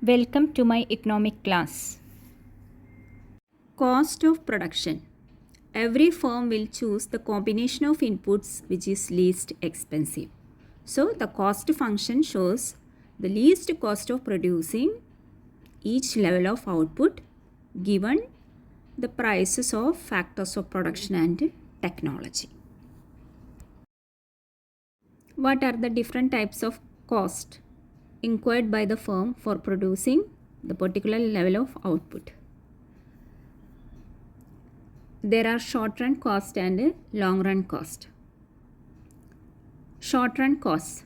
Welcome to my economic class. Cost of production. Every firm will choose the combination of inputs which is least expensive. So the cost function shows the least cost of producing each level of output given the prices of factors of production and technology. What are the different types of cost incurred by the firm for producing the particular level of output? There are short run cost and long run cost. Short run costs.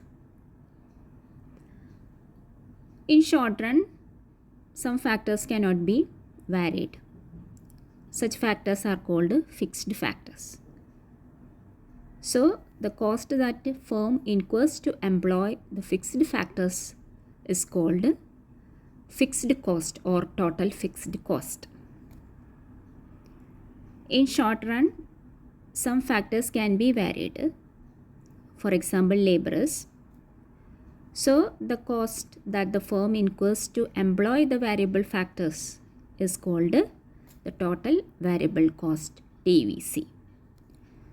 In short run, some factors cannot be varied. Such factors are called fixed factors. So, the cost that a firm incurs to employ the fixed factors is called fixed cost or total fixed cost. In short run, some factors can be varied. For example, laborers. So, the cost that the firm incurs to employ the variable factors is called the total variable cost, TVC.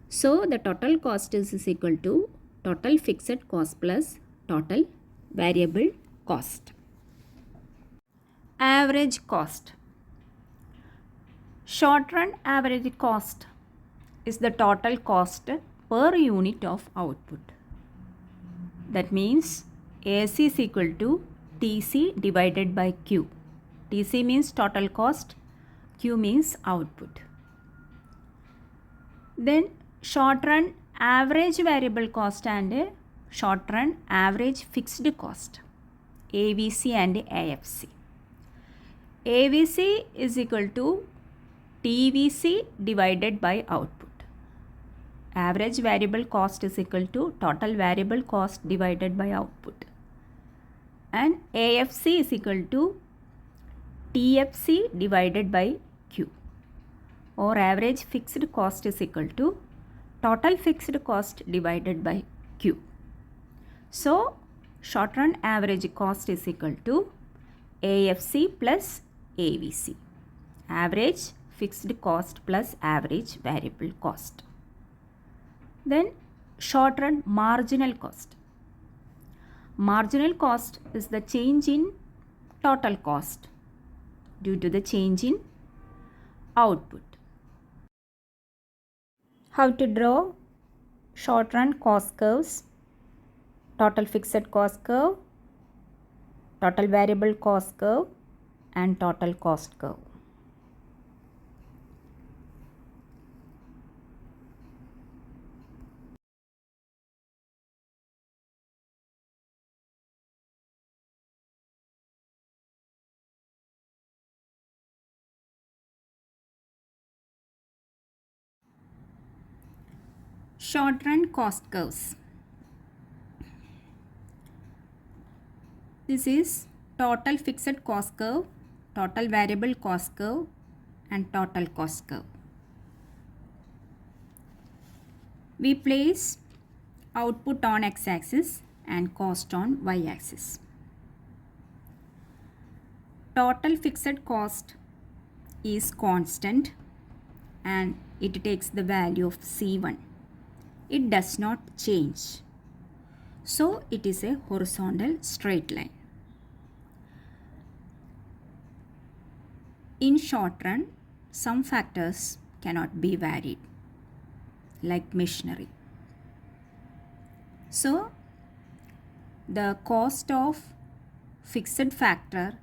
So, the total cost is equal to total fixed cost plus total variable cost. Average cost. Short run average cost is the total cost per unit of output. That means AC is equal to TC divided by Q. TC means total cost, Q means output. Then short run average variable cost and short run average fixed cost, AVC and AFC. AVC is equal to TVC divided by output. Average variable cost is equal to total variable cost divided by output. And AFC is equal to TFC divided by Q. Or average fixed cost is equal to total fixed cost divided by Q. So, short run average cost is equal to AFC plus AVC. Average fixed cost plus average variable cost. Then short run marginal cost. Marginal cost is the change in total cost due to the change in output. How to draw short run cost curves? Total fixed cost curve, total variable cost curve and total cost curve. Short run cost curves. This is total fixed cost curve, total variable cost curve and total cost curve. We place output on x-axis and cost on y-axis. Total fixed cost is constant and it takes the value of C1. It does not change. So, it is a horizontal straight line. In short run, some factors cannot be varied, like machinery. So, the cost of fixed factor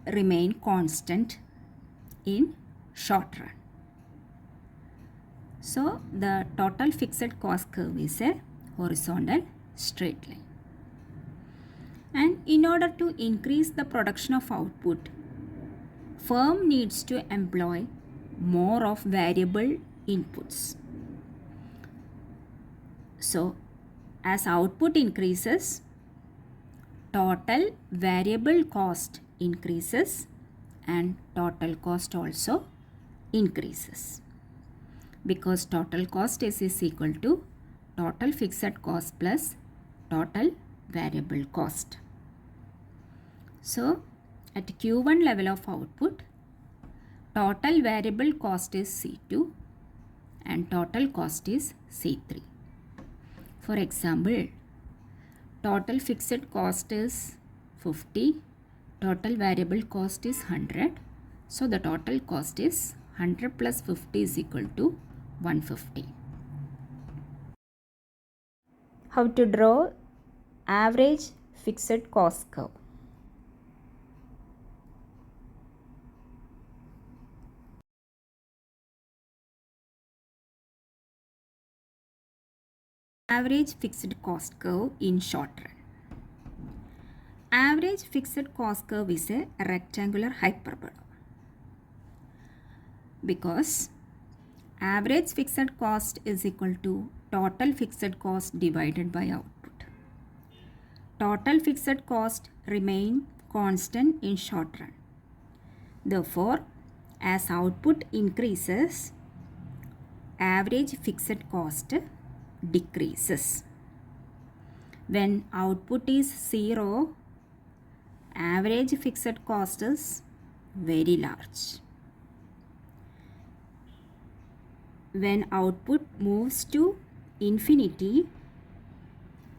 remain constant in short run. So, the total fixed cost curve is a horizontal straight line. And in order to increase the production of output, firm needs to employ more of variable inputs. So, as output increases, total variable cost increases and total cost also increases. Because total cost is equal to total fixed cost plus total variable cost. So at Q1 level of output, total variable cost is C2 and total cost is C3. For example, total fixed cost is 50, total variable cost is 100. So the total cost is 100 plus 50 is equal to 150. How to draw average fixed cost curve? Average fixed cost curve in short run. Average fixed cost curve is a rectangular hyperbola because average fixed cost is equal to total fixed cost divided by output. Total fixed cost remain constant in short run. Therefore, as output increases, average fixed cost decreases. When output is 0, average fixed cost is very large. When output moves to infinity,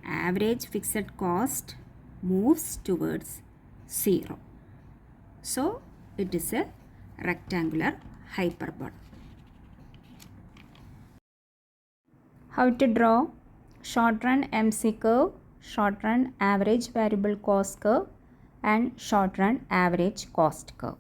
average fixed cost moves towards 0. So, it is a rectangular hyperbola. How to draw short run MC curve, short run average variable cost curve and short run average cost curve.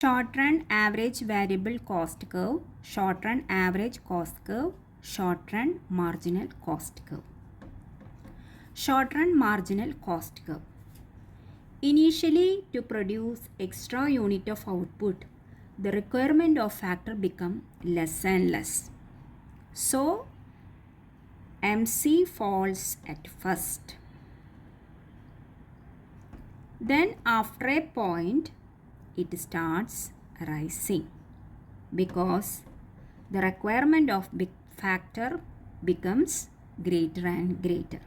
Short run average variable cost curve, short run average cost curve, short run marginal cost curve. Short run marginal cost curve. Initially, to produce extra unit of output, the requirement of factor become less and less. So, MC falls at first. Then after a point, it starts rising because the requirement of big factor becomes greater and greater.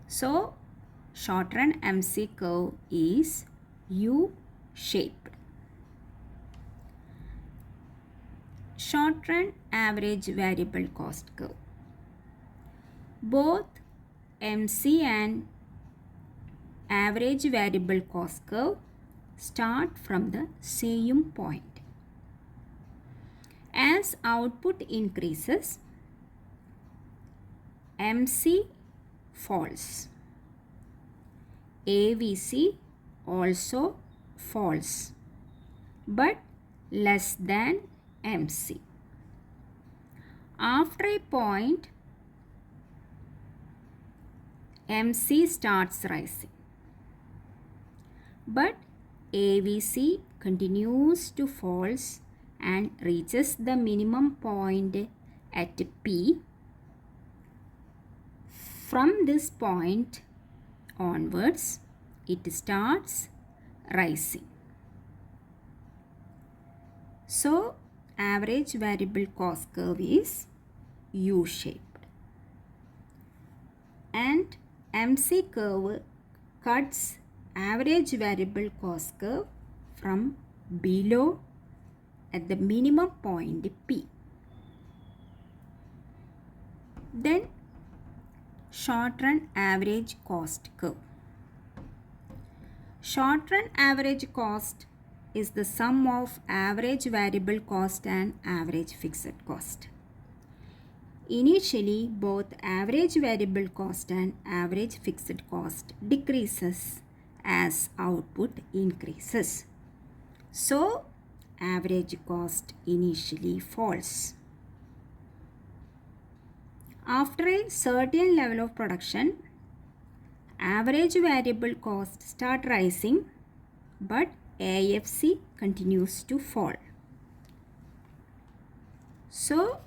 So, short run MC curve is U-shaped. Short run average variable cost curve. Both MC and average variable cost curve start from the same point. As output increases, MC falls. AVC also falls, but less than MC. After a point, MC starts rising, but AVC continues to falls and reaches the minimum point at P. From this point onwards, it starts rising. So, average variable cost curve is U-shaped. And MC curve cuts average variable cost curve from below at the minimum point P. Then short run average cost curve. Short run average cost is the sum of average variable cost and average fixed cost. Initially, both average variable cost and average fixed cost decreases as output increases. So, average cost initially falls. After a certain level of production, average variable cost start rising, but AFC continues to fall. So,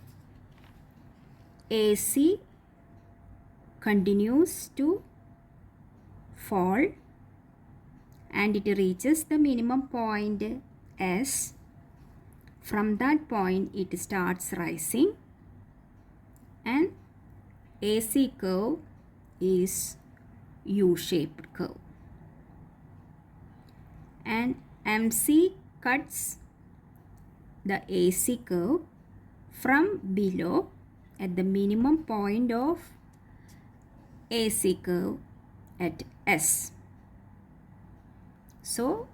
AC continues to fall and it reaches the minimum point S. From that point it starts rising and AC curve is U-shaped curve. And MC cuts the AC curve from below at the minimum point of AC curve at S. So,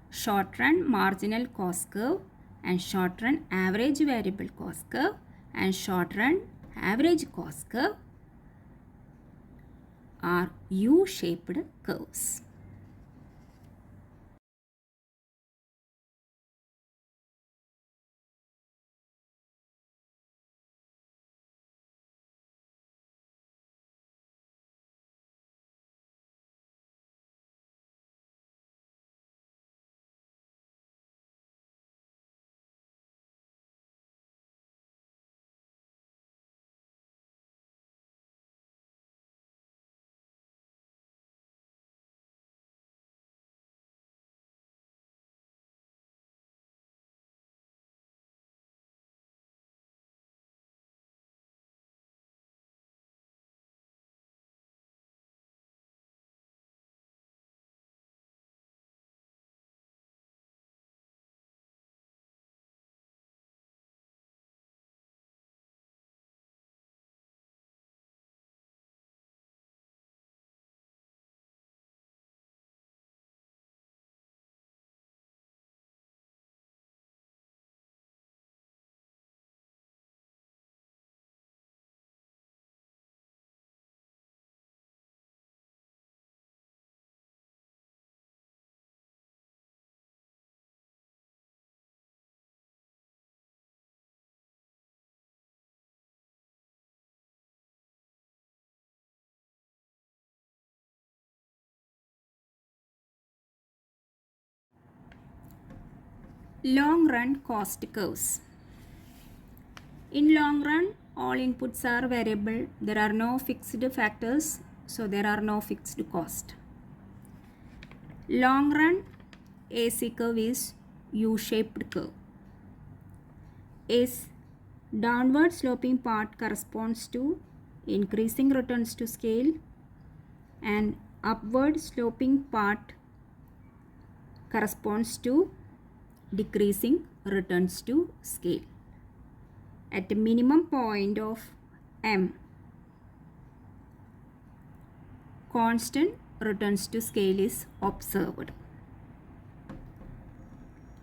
short run marginal cost curve and short run average variable cost curve and short run average cost curve are U-shaped curves. Long run cost curves. In long run, all inputs are variable. There are no fixed factors, so there are no fixed cost. Long run AC curve is U-shaped curve. Its downward sloping part corresponds to increasing returns to scale and upward sloping part corresponds to decreasing returns to scale. At the minimum point of M, constant returns to scale is observed.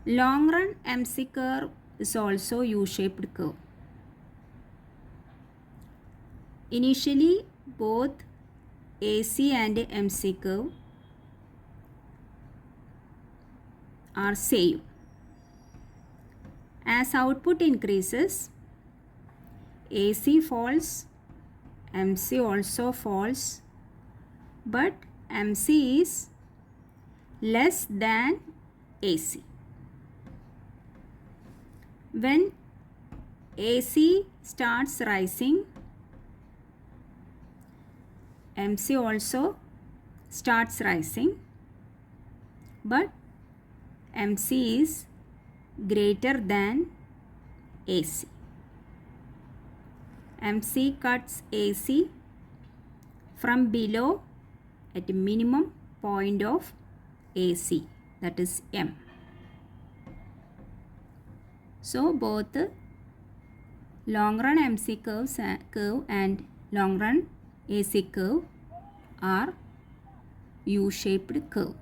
Long run MC curve is also U-shaped curve. Initially, both AC and MC curve are same. As output increases, AC falls, MC also falls, but MC is less than AC. When AC starts rising, MC also starts rising, but MC is greater than AC. MC cuts AC from below at a minimum point of AC, that is M. So both long run MC curve and long run AC curve are U-shaped curve.